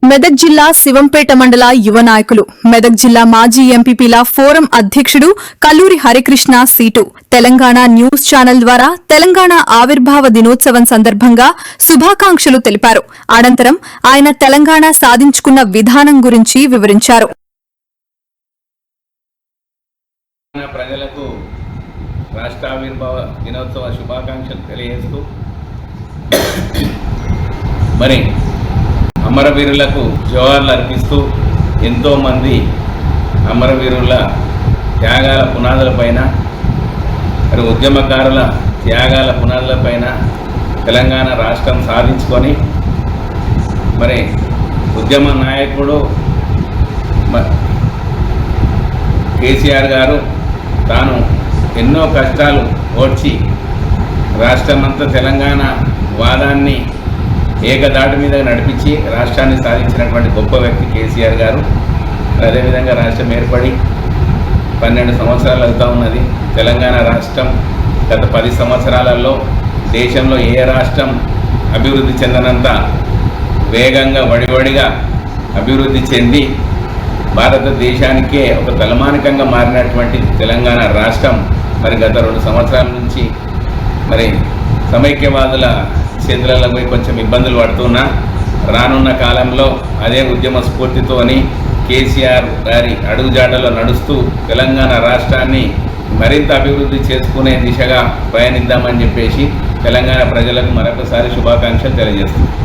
మెదక్ జిల్లా శివంపేట మండల యువ నాయకులు మెదక్ జిల్లా మాజీ ఎంపీపీల ఫోరం అధ్యక్షుడు Kalluri Harikrishna seat Telangana news channel ద్వారా తెలంగాణ ఆవిర్భావ దినోత్సవం సందర్భంగా శుభాకాంక్షలు తెలిపారు. అనంతరం ఆయన తెలంగాణ సాధించుకున్న విధానం గురించి వివరించారు. ప్రజలకు రాష్ట్ర ఆవిర్భావ దినోత్సవ శుభాకాంక్షలు తెలియజేస్తూ మరి అమరవీరులకు జోహార్లు అర్పిస్తూ ఎంతోమంది అమరవీరుల త్యాగాల పునాదులపైన మరి ఉద్యమకారుల త్యాగాల పునాదులపైన తెలంగాణ రాష్ట్రం సాధించుకొని మరి ఉద్యమ నాయకుడు కేసీఆర్ గారు తాను ఎన్నో కష్టాలు ఓడ్చి రాష్ట్రమంతా తెలంగాణ వాదాన్ని ఏకదాటి మీద నడిపించి రాష్ట్రాన్ని సాధించినటువంటి గొప్ప వ్యక్తి కేసీఆర్ గారు. అదేవిధంగా రాష్ట్రం ఏర్పడి 12 సంవత్సరాలు అవుతా ఉన్నది. తెలంగాణ రాష్ట్రం గత 10 సంవత్సరాలలో దేశంలో ఏ రాష్ట్రం అభివృద్ధి చెందనంత వేగంగా వడివడిగా అభివృద్ధి చెంది భారతదేశానికే ఒక తలమానికంగా మారినటువంటి తెలంగాణ రాష్ట్రం మరి గత 2 సంవత్సరాల నుంచి మరి సమైక్యవాదుల చేతులలో పోయి కొంచెం ఇబ్బందులు పడుతున్నా రానున్న కాలంలో అదే ఉద్యమ స్ఫూర్తితోని కేసీఆర్ గారి అడుగుజాడలో నడుస్తూ తెలంగాణ రాష్ట్రాన్ని మరింత అభివృద్ధి చేసుకునే దిశగా ప్రయాణిద్దామని చెప్పేసి తెలంగాణ ప్రజలకు మరొకసారి శుభాకాంక్షలు తెలియజేస్తుంది.